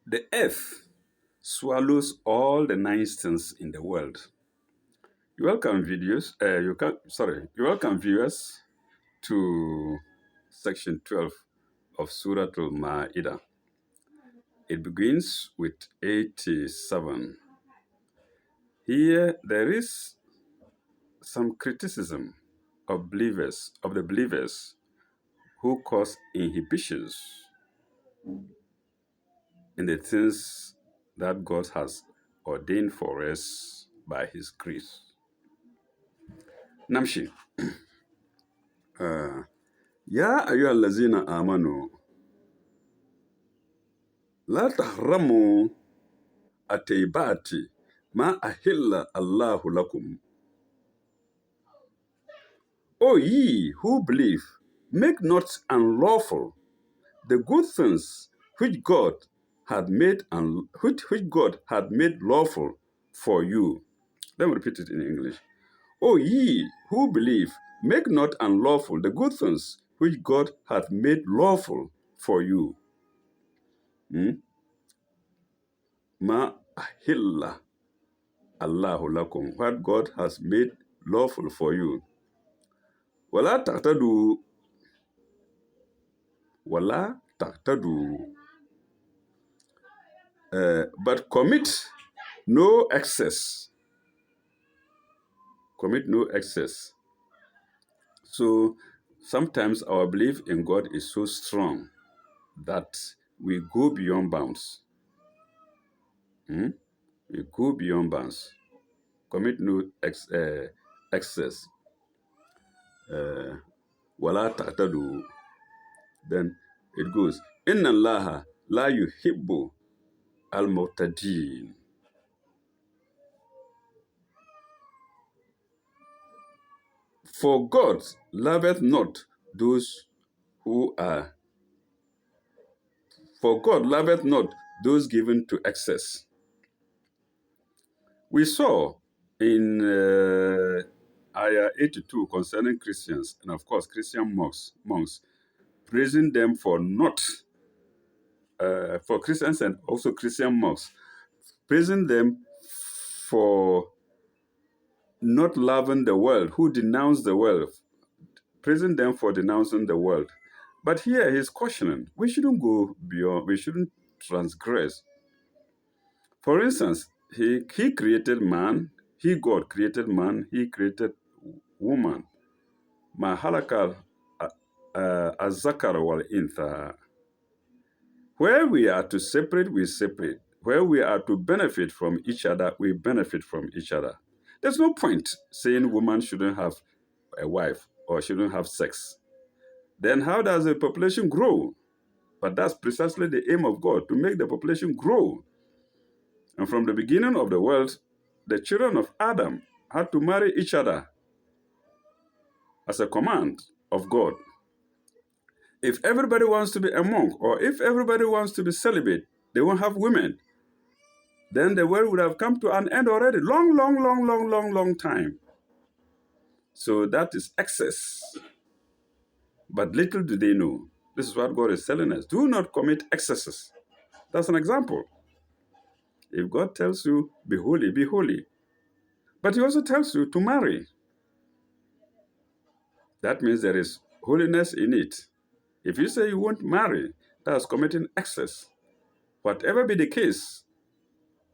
The earth swallows all the nonsense in the world. You welcome you welcome viewers to section 12 of Surah Al-Ma'idah. It begins with 87. Here there is some criticism of the believers who cause inhibitions in the things that God has ordained for us by His grace. Namshi, يا أيها الذين آمنوا لا تحرموا الطيبات ما أحل الله لكم. O ye who believe, make not unlawful the good things which God had made which God had made lawful for you. Let me repeat it in English. O ye who believe, make not unlawful the good things which God hath made lawful for you. Ma ahilla Allahu lakum, what God has made lawful for you. Wala taqtadu, wala taqtadu. But commit no excess. Commit no excess. So sometimes our belief in God is so strong that we go beyond bounds. We go beyond bounds. Commit no excess. Wala taqtadu. Then it goes, Inna Allaha la yuhibbu al-mu'tadin. For God loveth not those who are, for God loveth not those given to excess. We saw in Ayah 82 concerning Christians, and of course Christian monks praising them for not, for Christians and also Christian monks, praising them for not loving the world, who denounce the world, praising them for denouncing the world. But here he's cautioning, we shouldn't go beyond, we shouldn't transgress. For instance, he created man, God created man, he created woman. Ma halakal azakar wal intha. Where we are to separate, we separate. Where we are to benefit from each other, we benefit from each other. There's no point saying woman shouldn't have a wife or shouldn't have sex. Then how does the population grow? But that's precisely the aim of God, to make the population grow. And from the beginning of the world, the children of Adam had to marry each other as a command of God. If everybody wants to be a monk, or if everybody wants to be celibate, they won't have women. Then the world would have come to an end already, long time. So that is excess. But little do they know. This is what God is telling us. Do not commit excesses. That's an example. If God tells you, be holy, be holy. But he also tells you to marry. That means there is holiness in it. If you say you won't marry, that's committing excess. Whatever be the case,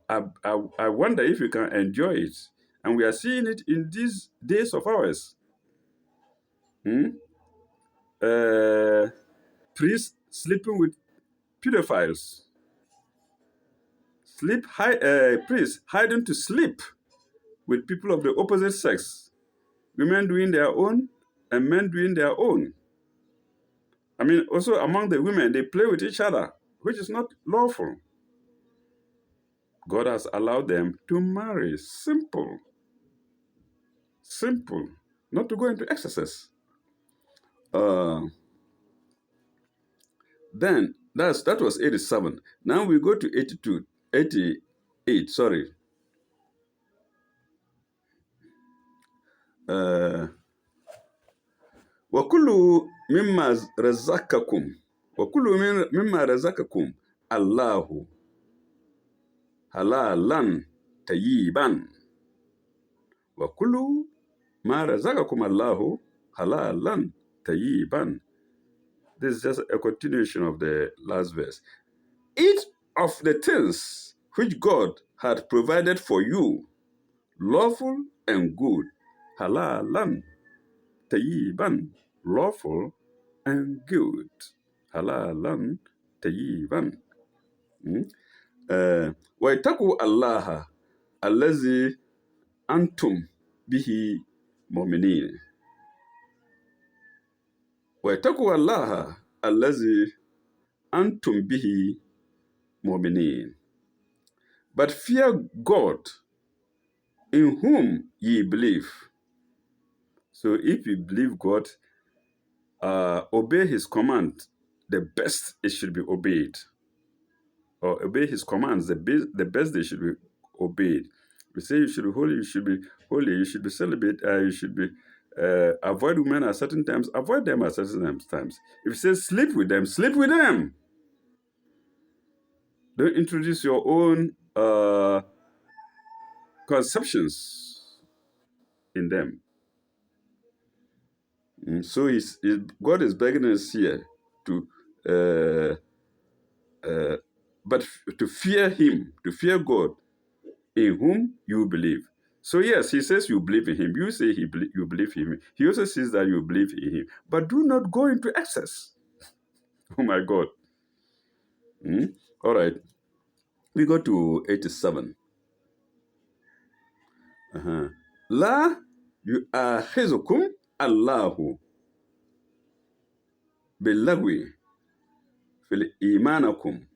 I wonder if you can enjoy it. And we are seeing it in these days of ours. Priests sleeping with pedophiles. Priests hiding to sleep with people of the opposite sex. Women doing their own and men doing their own. I mean, also among the women, they play with each other, which is not lawful. God has allowed them to marry. Simple. Simple. Not to go into excesses. Then, that was 87. Now we go to 88, sorry. وَكُلُّ مِمَّا رَزَقَكُمْ وَكُلُّ مِمَّا رَزَقَكُمْ اللَّهُ halalan tayyiban. Wa kulu ma razaqakum Allahu halalan tayyiban. This is just a continuation of the last verse. Eat of the things which God had provided for you, lawful and good, halalan tayyiban, lawful and good, halalan tayyiban. وَاتَّقُوا اللَّهَ الَّذِي أَنْتُمْ بِهِ مُؤْمِنِينَ. وَاتَّقُوا اللَّهَ الَّذِي أَنْتُمْ بِهِ مُؤْمِنِينَ. But fear God, in whom ye believe. So if you believe God, obey his command, the best it should be obeyed. Or obey his commands, the best they should be obeyed. We say you should be holy, you should be holy, you should be celibate, you should be avoid women at certain times, avoid them at certain times. If it says sleep with them, sleep with them. Don't introduce your own conceptions in them. So God is begging us here to, but to fear Him, to fear God, in whom you believe. So yes, He says you believe in Him. You say you believe in Him. He also says that you believe in Him. But do not go into excess. Oh my God. All right. We go to 87. La yu'akhizukum Allahu billagwi fil imanakum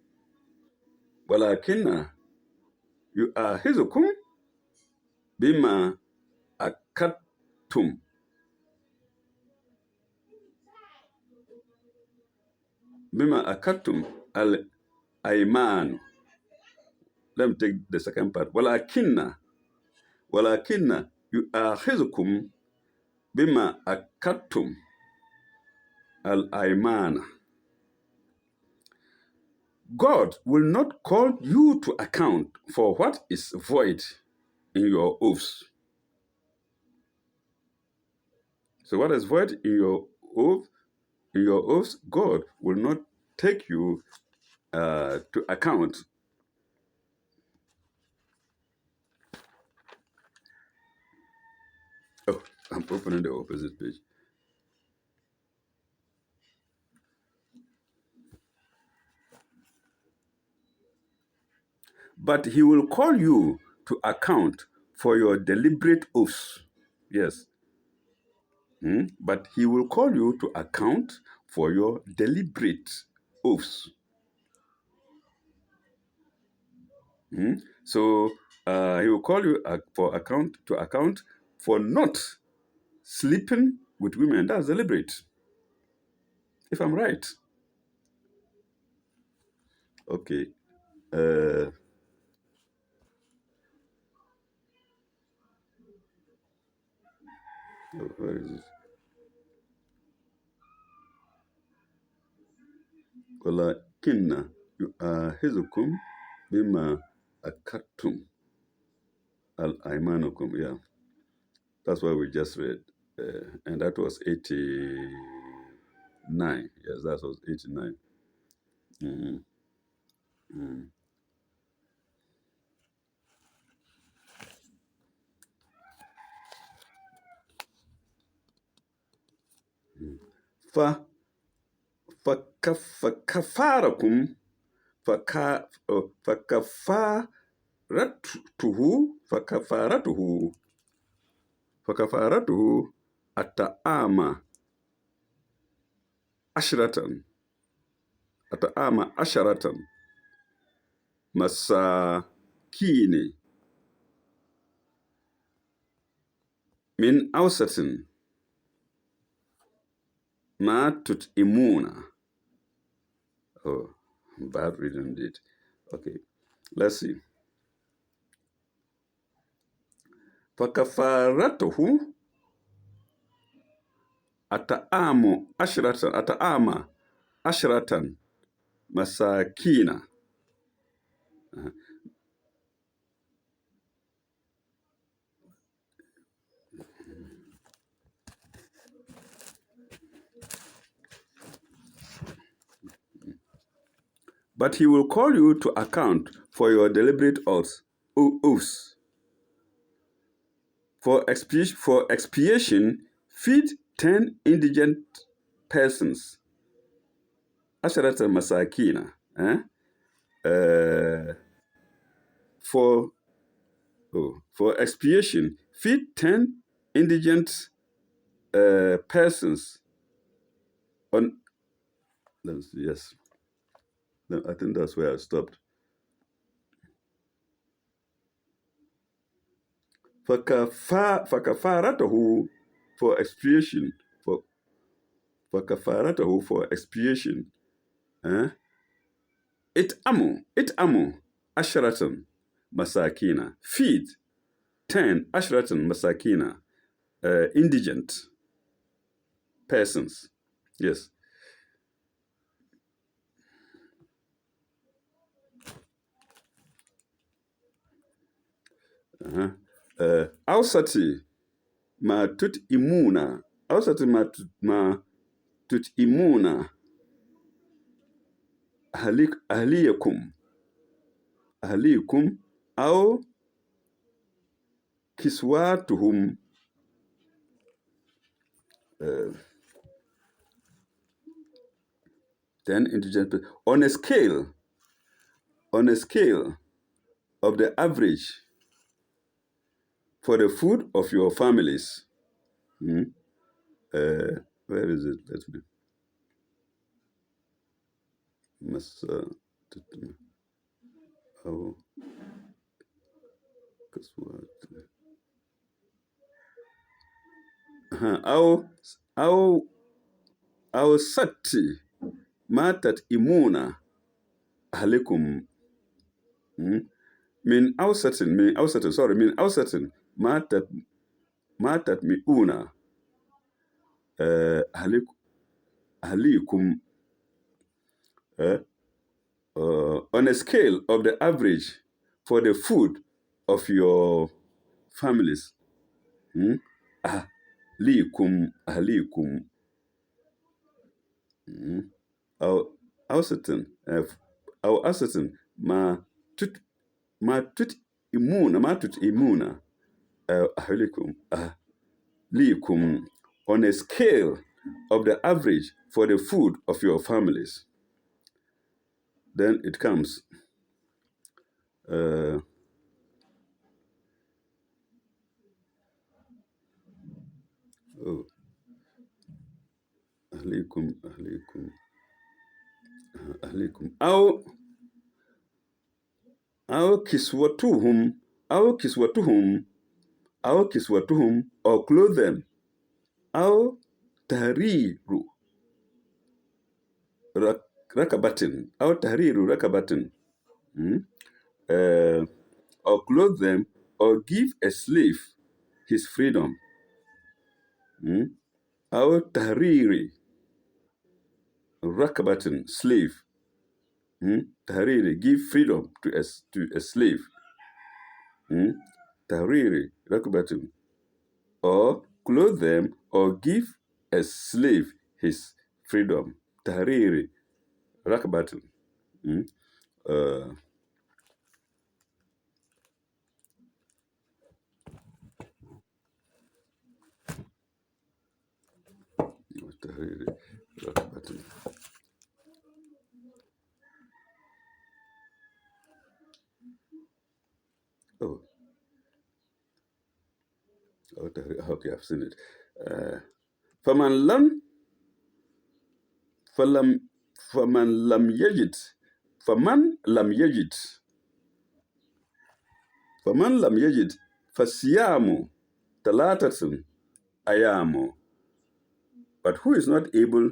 walakinna yu'akhizukum bima akadtum al-ayman. Let me take the second part. Walakinna yu'akhizukum bima akadtum al-ayman. God will not call you to account for what is void in your oaths. So what is void in your oaths, God will not take you to account. Oh, I'm opening the opposite page. But He will call you to account for your deliberate oaths. Yes. But He will call you to account for your deliberate oaths. So He will call you to account for not sleeping with women. That's deliberate. If I'm right. Okay. Where is it? Walakinna yu'akhizukum bima akadtum al-aymanukum. Yeah. That's what we just read. And that was 89. Yes, that was 89. فكفاركم فكفارته الطعام عشرة مساكين من أوسط ما تطعمون. Oh, bad reading indeed. Okay, let's see. فكفارته الطعام عشرة مساكين but he will call you to account for your deliberate oaths. For expiation, feed 10 indigent persons. Asharata masakina. For expiation, feed 10 indigent persons. Yes. No, I think that's where I stopped. فكفارته for expiation for expiation it'amu asharatan masakina, feed 10 asharatan masakina, indigent persons. Yes. Ausati ma tut imuna ahlikum au kiswatuhum 10 indigent on a scale of the average for the food of your families. Where is it? Let me. أو sati matat imuna ahlikum min awsatin matat miuna ahlikum on a scale of the average for the food of your families. Ahlikum أو أوسط ما تت إمونة أهلكم أهليكم on a scale of the average for the food of your families. Then it comes أهليكم أو كسوتهم or clothe them أو تحرير ركبة or clothe them or give a slave his freedom. أو تحرير ركبة, slave. Tahriri, give freedom to a slave. Tahriri rakabatin, or clothe them or give a slave his freedom. Tahriri rakabatin. Tahriri rakabatin. Okay, I've seen it. فمن لم يجد فصيام 3 أيام. But who is not able,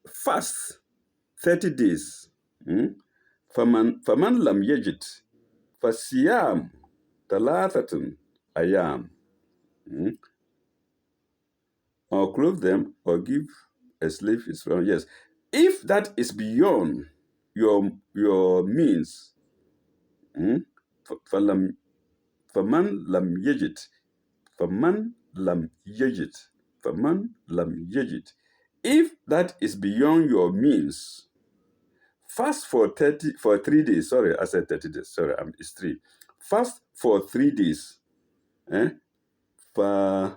fast 30 days. فمن لم يجد فصيام 3 أيام. Or clothe them or give a slave his freedom. Yes. If that is beyond your means, فمن لم يجد, if that is beyond your means, Fast for 3 days. Sorry, I said 30 days. Sorry, it's 3. Fast for 3 days. فصيام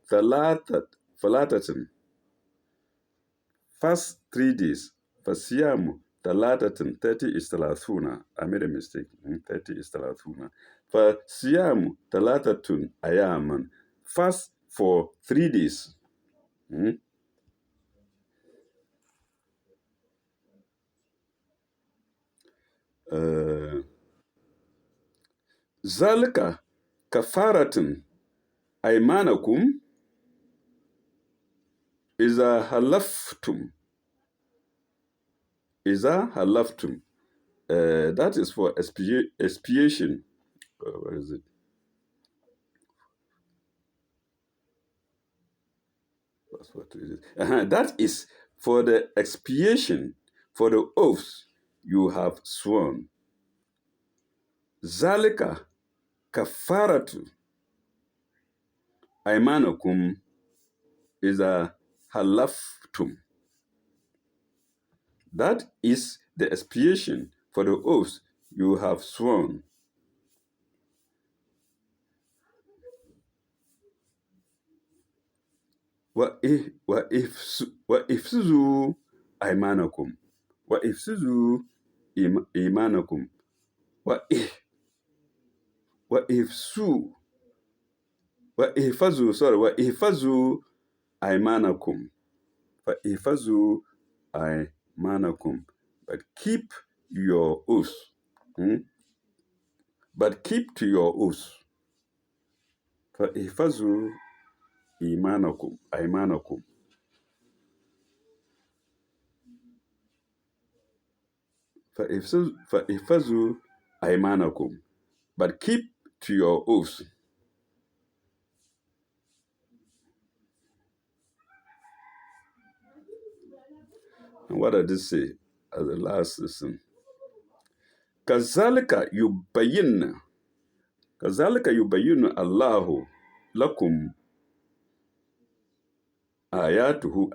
ثلاثة. Fast 3 days. فصيام ثلاثة. 30 is ثلاثون. I made a mistake. 30 is ثلاثون. فصيام ثلاثة أيام. Fast for 3 days. ذلك كفارة أيمانكم إذا حلفتم. That is for expiation. Where is it? That is for the expiation for the oaths you have sworn. Zalika kafaratu aymanakum iza halaftum. That is the expiation for the oaths you have sworn. وَإِفْسُزُوا أَيْمَانَكُمْ وَإِفْسُزُوا إِيمَانَكُمْ وَإِحْفَظُوا أَيْمَانَكُمْ فَإِحْفَظُوا أَيْمَانَكُمْ. But keep your oath. But keep to your oath. فَإِحْفَظُوا أَيْمَانَكُمْ. فَإِحْفَظُوا أَيْمَانَكُمْ. But keep to your oath. And what did this say as the last lesson? كَذَلِكَ يُبَيِّنُ اللَّهُ لَكُمْ آيَاتِهِ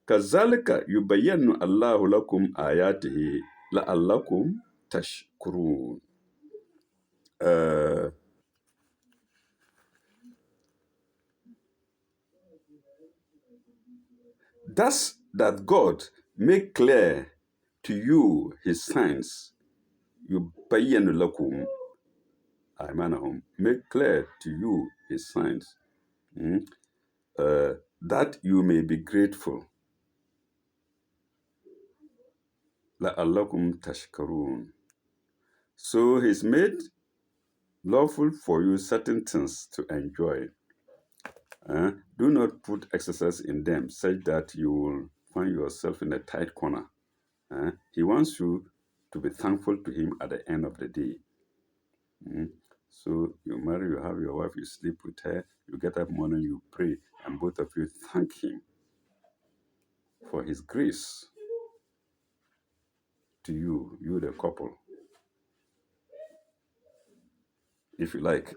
كَذَلِكَ يُبَيِّنُ اللَّهُ لَكُمْ آيَاتِهِ لَعَلَّكُمْ تَشْكُرُونَ. Thus that God make clear to you his signs. يُبَيِّنُ لَكُمْ أَيْمَانَهُمْ. Make clear to you his signs. That you may be grateful. لَعَلَّكُمْ تَشْكُرُونَ. So he's made lawful for you certain things to enjoy. Do not put excesses in them such that you will find yourself in a tight corner. He wants you to be thankful to him at the end of the day. So you marry, you have your wife, you sleep with her, you get up morning, you pray, and both of you thank him for his grace to you, the couple, if you like.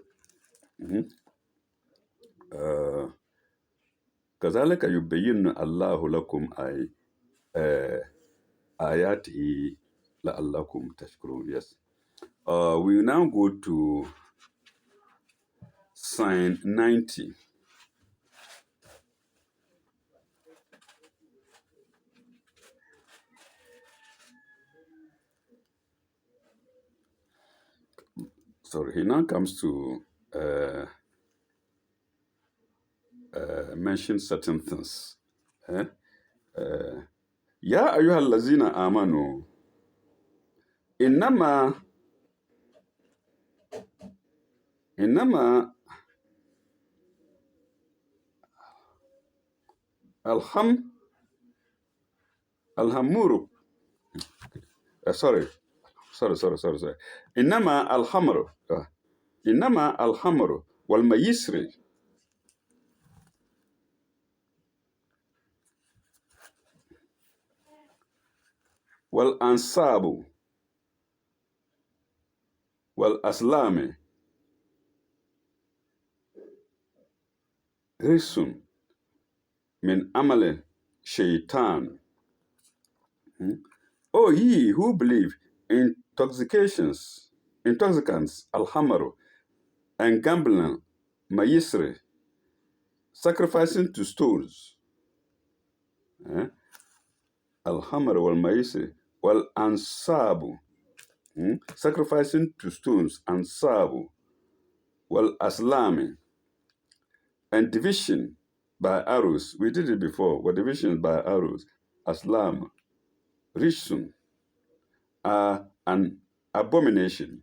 كذلك يبين الله لكم آياته لعلكم تشكرون. Yes. We will now go to sign 90. Sorry, he now comes to mention certain things. يا أيها الذين آمنوا إنما الخمر sorry إنما الخمر والميسر والأنصاب والأزلام رجس من عمل shaitan. O ye who believe in intoxicants, al-hamaru, and gambling, mayisri, sacrificing to stones, al-hamaru wal-mayisri, wal-ansabu, sacrificing to stones, ansabu, wal-aslami, and division by arrows. We did it before. What division by arrows? Aslam, Rishsun, are an abomination.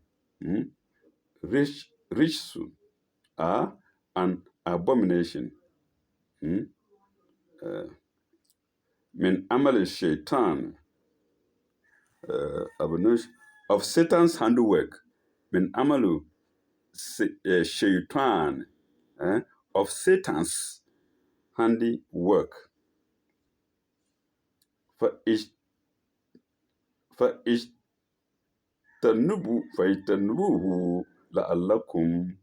Rishsun are an abomination. Min amal shaitan, abomination of Satan's handiwork. Min amalu shaitan, of Satan's handiwork. فاجتنبوه لعلكم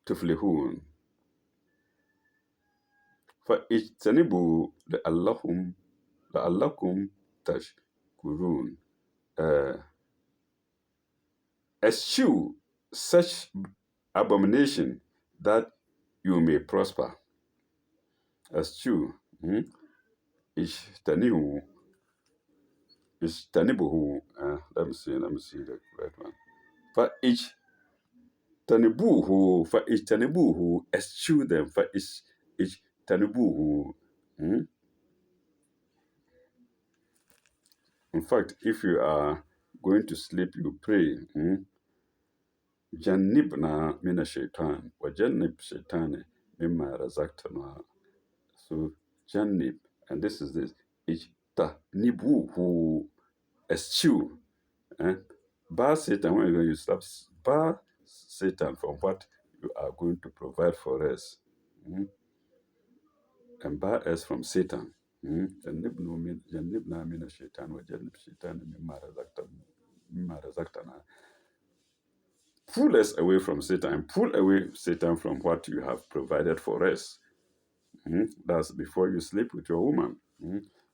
تفلحون. فاجتنبوا لعلكم تشكرون. Eschew such abomination that you may prosper. Eschew. Ijtanibuhu. Let me see the right one. فاجتنبوه, eschew them. فاجتنبوه. In fact, if you are going to sleep, you pray. Jannibna mina shaitan, wa jannib shaitani mimma razaqtana. So jannib, and this is this. Ijtanibuhu, eschew. Bar Satan, when you stop, bar Satan from what you are going to provide for us. And bar us from Satan. Jannibna mina shaitan, wa jannib shaitani mimma razaqtana. Pull us away from Satan. Pull away Satan from what you have provided for us. That's before you sleep with your woman.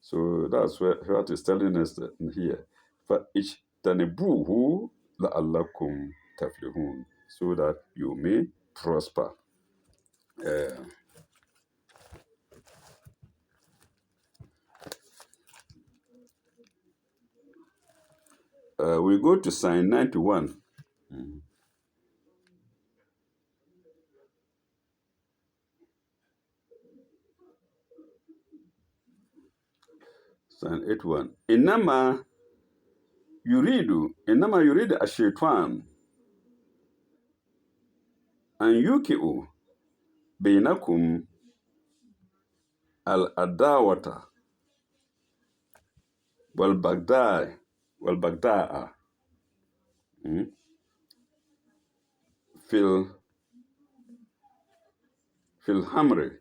So that's what is telling us here. فَإِجْتَنِبُوهُ لَعَلَّكُمْ تَفْلِحُونَ, so that you may prosper. We go to Psalm 91. Psalm 81. إنما يريد الشيطان أن يوقع بينكم العداوة والبغضاء في الخمر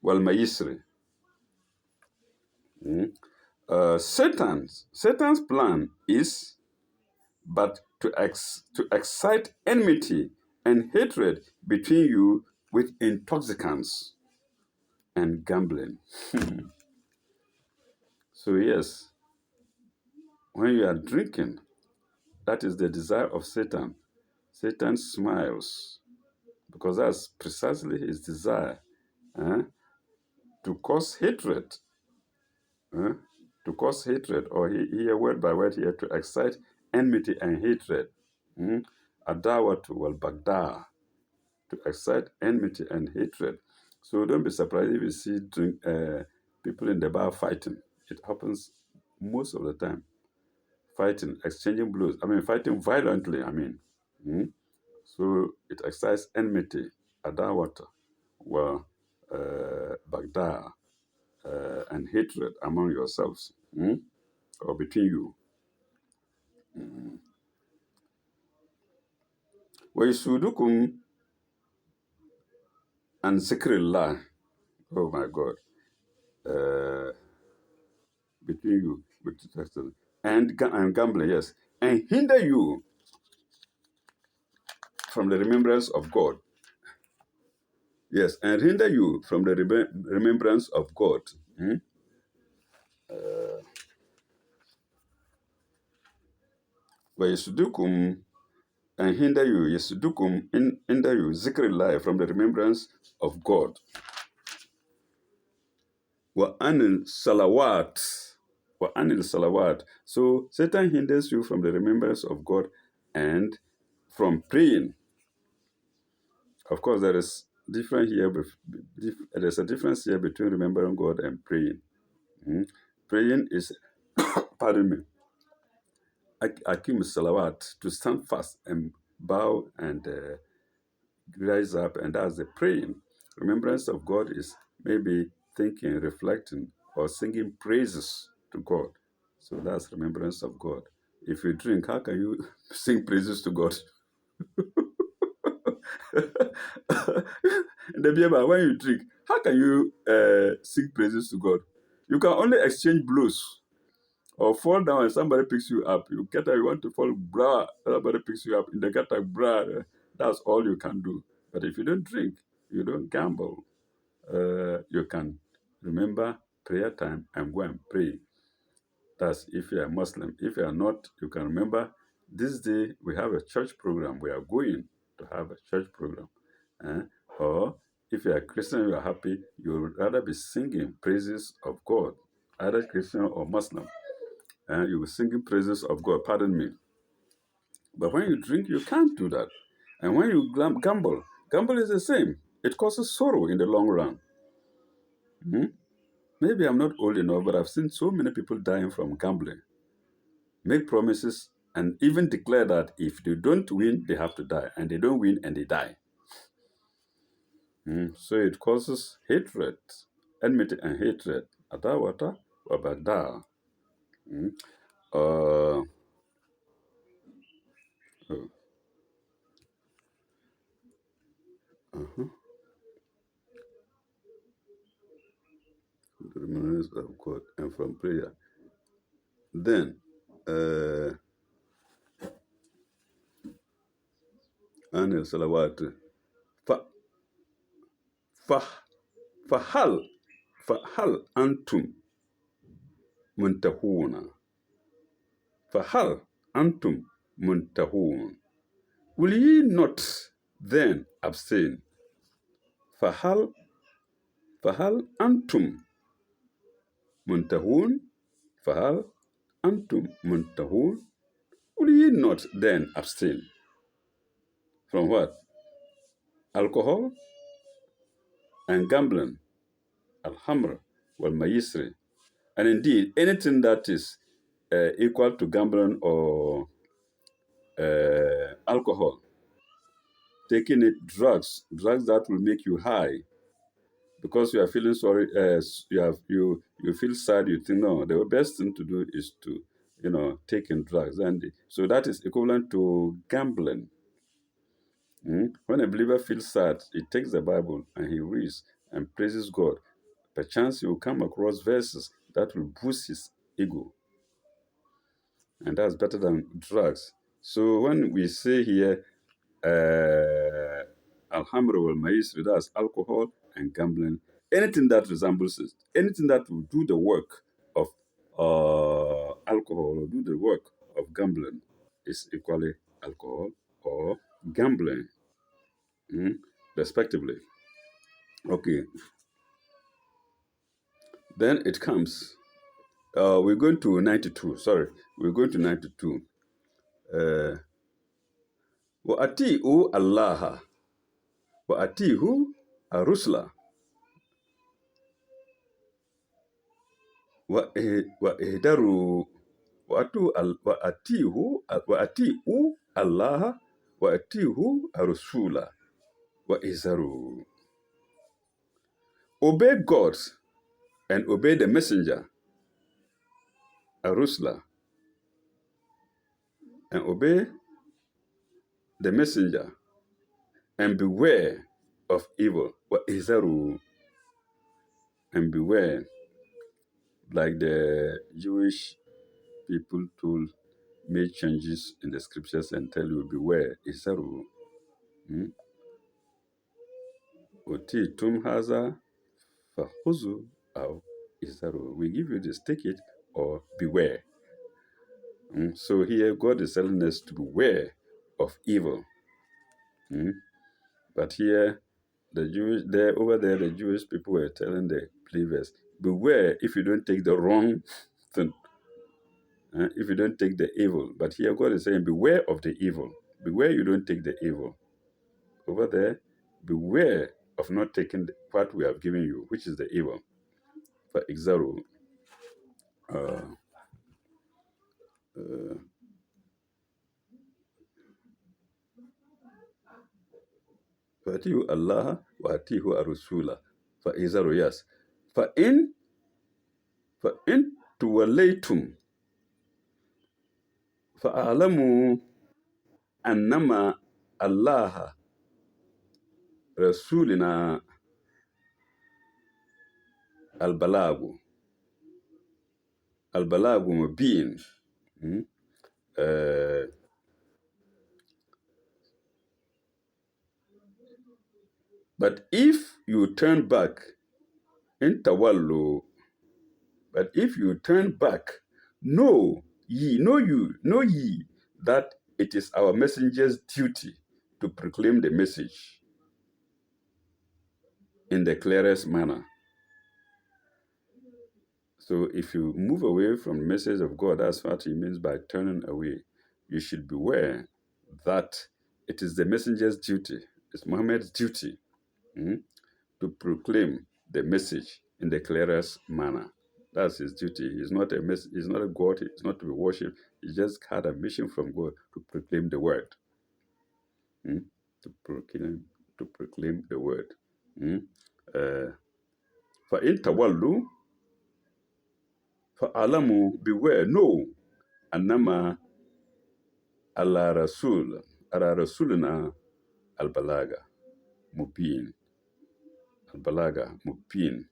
والميسر. Satan's plan is but to excite enmity and hatred between you with intoxicants and gambling. So yes, when you are drinking, that is the desire of Satan. Satan smiles because that's precisely his desire, to cause hatred. To cause hatred, or here word by word here, to excite enmity and hatred. Adawatu wal bagda, to excite enmity and hatred. So don't be surprised if you see people in the bar fighting. It happens most of the time. Fighting, exchanging blows. Fighting violently. So it excites enmity, adawata, wal bagda, and hatred among yourselves, or between you. وَيَسُودُكُمْ عَنْ ذِكْرِ اللَّهِ. Oh my God. Between you, and gambling, yes. And hinder you from the remembrance of God. Yes, and hinder you from the remembrance of God. Hmm? وَيَسُدُّكُمْ and hinder you, يَسُدُّكُمْ hinder you, zikrillah, from the remembrance of God. وَأَنِ الصَّلَوَاتِ وَأَنِ الصَّلَوَاتِ. So Satan hinders you from the remembrance of God and from praying. Of course, there is different here. There's a difference here between remembering God and praying. Hmm? Praying is, pardon me, Akim Salawat, to stand fast and bow and rise up, and that's the praying. Remembrance of God is maybe thinking, reflecting, or singing praises to God. So that's remembrance of God. If you drink, how can you sing praises to God? The Bible, when you drink, how can you sing praises to God? You can only exchange blows or fall down and somebody picks you up. You get up, you want to fall, brah, somebody picks you up in the gutter, brah. That's all you can do. But if you don't drink, you don't gamble, you can remember prayer time and go and pray. That's if you are Muslim. If you are not, you can remember this day we have a church program. We are going to have a church program. Eh? Or if you are Christian, you are happy, you would rather be singing praises of God, either Christian or Muslim. You will singing praises of God, pardon me. But when you drink, you can't do that. And when you gamble is the same. It causes sorrow in the long run. Hmm? Maybe I'm not old enough, but I've seen so many people dying from gambling. Make promises and even declare that if they don't win, they have to die. And they don't win and they die. So it causes hatred, enmity and hatred. Adawata wabada. Uh, oh, uh-huh. The remembrance of God and from prayer. Then, Anil Salawat, fa, fa, fahal, fahal antum muntahuna. Fahal antum muntahun. Will ye not then abstain? Fahal, fahal antum muntahun. Fahal antum muntahun. Will ye not then abstain? From what? Alcohol and gambling. Al-hamr wal-mayisri. And indeed, anything that is equal to gambling or alcohol, taking it, drugs that will make you high because you are feeling sorry, you feel sad, you think, no, the best thing to do is to, taking drugs. And so that is equivalent to gambling. When a believer feels sad, he takes the Bible and he reads and praises God. Perchance he will come across verses that will boost his ego, and that's better than drugs. So when we say here, Alhamra wal Maisri, that's alcohol and gambling, anything that resembles it, anything that will do the work of alcohol or do the work of gambling is equally alcohol or gambling, respectively. Okay, then it comes. We're going to 92. Sorry, we're going to 92. وَأَتِيءُوا اللَّهَ وَأَتِيهُ الرُّسُلَ وَإِهْدَرُوا وَأَتِيءُوا اللَّهَ وَأَتِيهُ الرُّسُولَ وَإِحْذَرُوا. Obey God and obey the messenger, الرُّسُلَ, and obey the messenger, and beware of evil. وَإِحْذَرُوا, and beware, like the Jewish people told, make changes in the scriptures and tell you beware. Isaru. Utitum haza fahuzu aw isaru. We give you this, take it or beware. So here God is telling us to beware of evil. But here over there, the Jewish people were telling the believers, beware if you don't take the wrong thing, if you don't take the evil. But here God is saying, beware of the evil. Beware you don't take the evil. Over there, beware of not taking what we have given you, which is the evil. For example, فَأَتِيهُ اللَّهَ وَأَتِيهُ الرَّسُولَ فَإِذَرُ yes. فَإِن تُوَلَّيْتُمْ فَأَعْلَمُوا أَنَّمَا اللَّهَ رَسُولِنَا البلاغ مبين. But if you turn back, but if you turn back, know ye that it is our messenger's duty to proclaim the message in the clearest manner. So if you move away from the message of God, that's what he means by turning away. You should beware that it is the messenger's duty, it's Muhammad's duty to proclaim the message in the clearest manner. That's his duty. He's not a God. He's not to be worshipped. He just had a mission from God to proclaim the word. To proclaim the word. فَإِن تَوَلُّوا فَأَعْلَمُوا beware, know, أَنَّمَا على رسولنا البلاغة مبين. البلاغة مبين.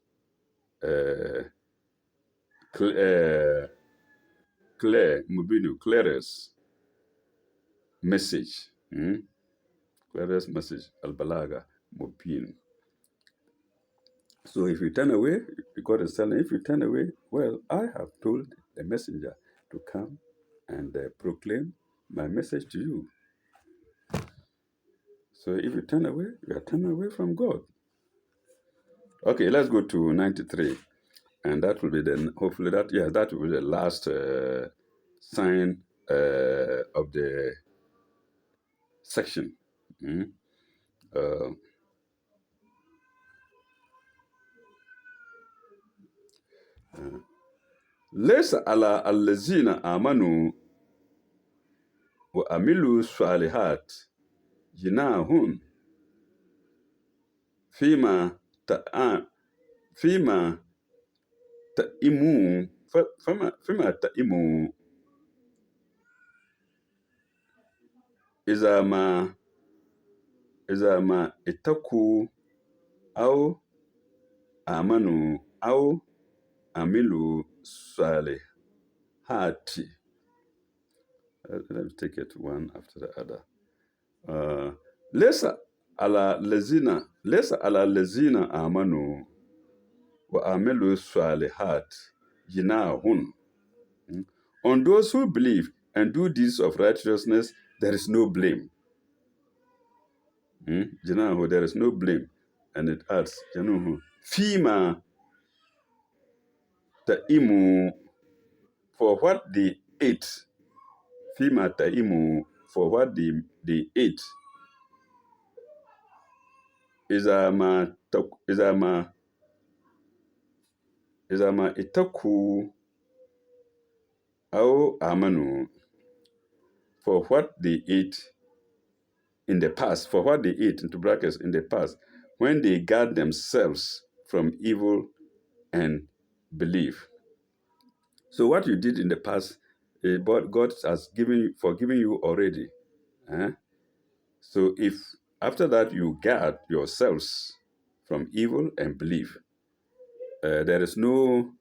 Clearest message. Clearest message. Al-Balaga Mubin. So if you turn away, God is telling, if you turn away, well, I have told the messenger to come and proclaim my message to you. So if you turn away, you are turning away from God. Okay, let's go to 93. And that will be hopefully that will be the last sign of the section. ليس على الذين آمنوا وعملوا الصالحات جناح فيما تئموا إذا ما اتقوا أو آمنوا أو عملوا الصالحات. Let me take it one after the other. ليس على الذين آمنوا وعملوا الصالحات جناح. On those who believe and do deeds of righteousness, there is no blame. Jinahu, there is no blame. And it adds, Januhu, Fima ta'imu, for what they ate. Fima ta'imu, for what they ate. Izama itaku au amanu, for what they ate in the past, for what they ate, into brackets, in the past, when they guard themselves from evil and believe. So what you did in the past, God has forgiven you already. So if after that you guard yourselves from evil and believe, there is no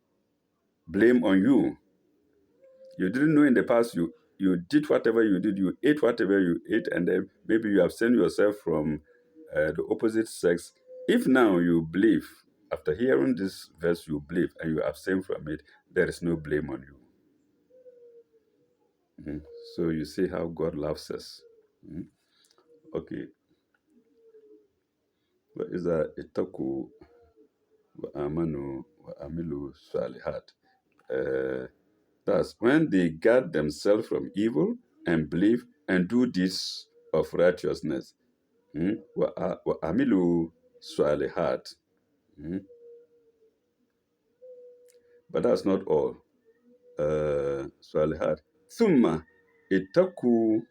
blame on you. You didn't know in the past, you did whatever you did, you ate whatever you ate, and then maybe you abstain yourself from the opposite sex If now you believe, after hearing this verse, you believe and you abstain from it, there is no blame on you. So you see how God loves us. Okay. What is that? Itaku wa amanu wa amilu salihat. Thus, when they guard themselves from evil and believe and do deeds of righteousness, wa amilu salihat. But that's not all. Salihat. Thumma itaku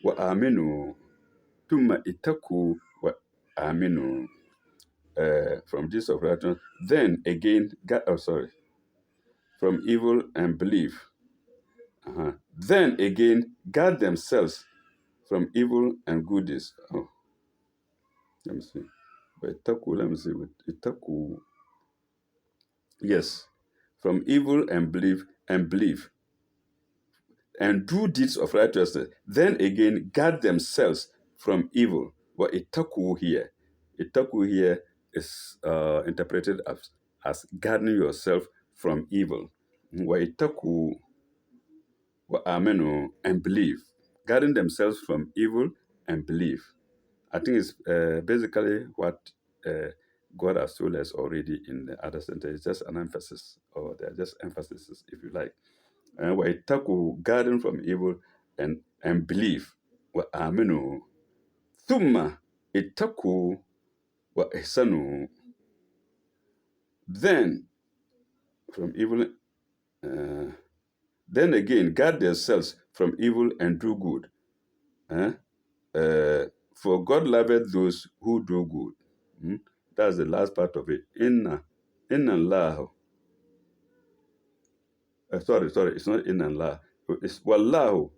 wa aminu. Thumma itaku wa aminu. From this of righteousness. Then again, from evil and belief. Then again, guard themselves from evil and goodies. Oh, let me see. But itaku, let me see. Itaku. Yes, from evil and belief, and do deeds of righteousness. Then again, guard themselves from evil. What itaku here? Itaku here is interpreted as guarding yourself from evil. What itaku wa amenu and believe. Guarding themselves from evil and believe. I think it's basically what God has told us already in the other sentence. It's just an emphasis, or they're just emphases, if you like. And we tackle guarding from evil and believe. Wa aminu. Thumma itaku wa ihsanu. Then from evil, then again guard themselves from evil and do good. For God loveth those who do good. That's the last part of it. Inna Allah. Sorry, it's not inna Allah. It's wallahu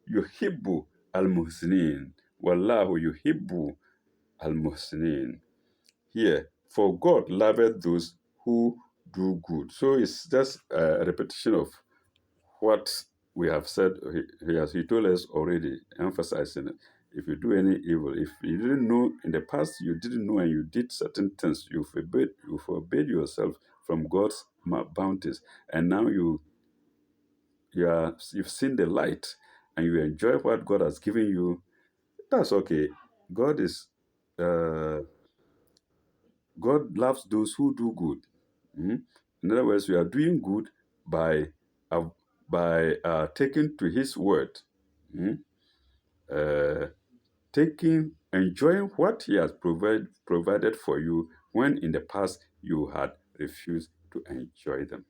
yuhibbu al-muhsinin. Wallahu yuhibbu al-muhsinin. Here, for God loveth those who do good. So it's just a repetition of what we have said. He told us already, emphasizing it. If you do any evil, if you didn't know in the past, you didn't know and you did certain things, you forbade yourself from God's bounties, and now you've seen the light and you enjoy what God has given you. That's okay. God loves those who do good. In other words, we are doing good by taking to His word, enjoying what He has provided for you when in the past you had refused to enjoy them.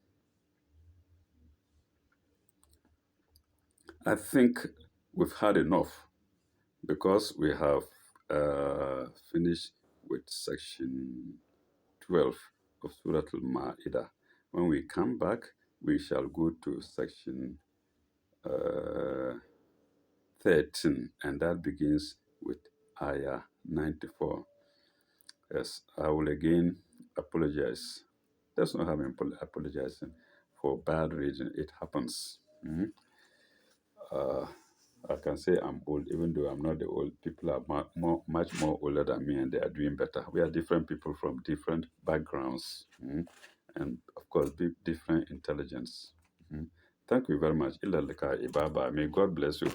I think we've had enough because we have finished with section 12 of Surah Al-Ma'idah. When we come back, we shall go to section 13, and that begins with Ayah 94. Yes, I will again apologize. There's no harm in apologizing for bad reading. It happens. I can say I'm old, even though I'm not the old. People are much more older than me, and they are doing better. We are different people from different backgrounds, and of course, different intelligence. Thank you very much. May God bless you.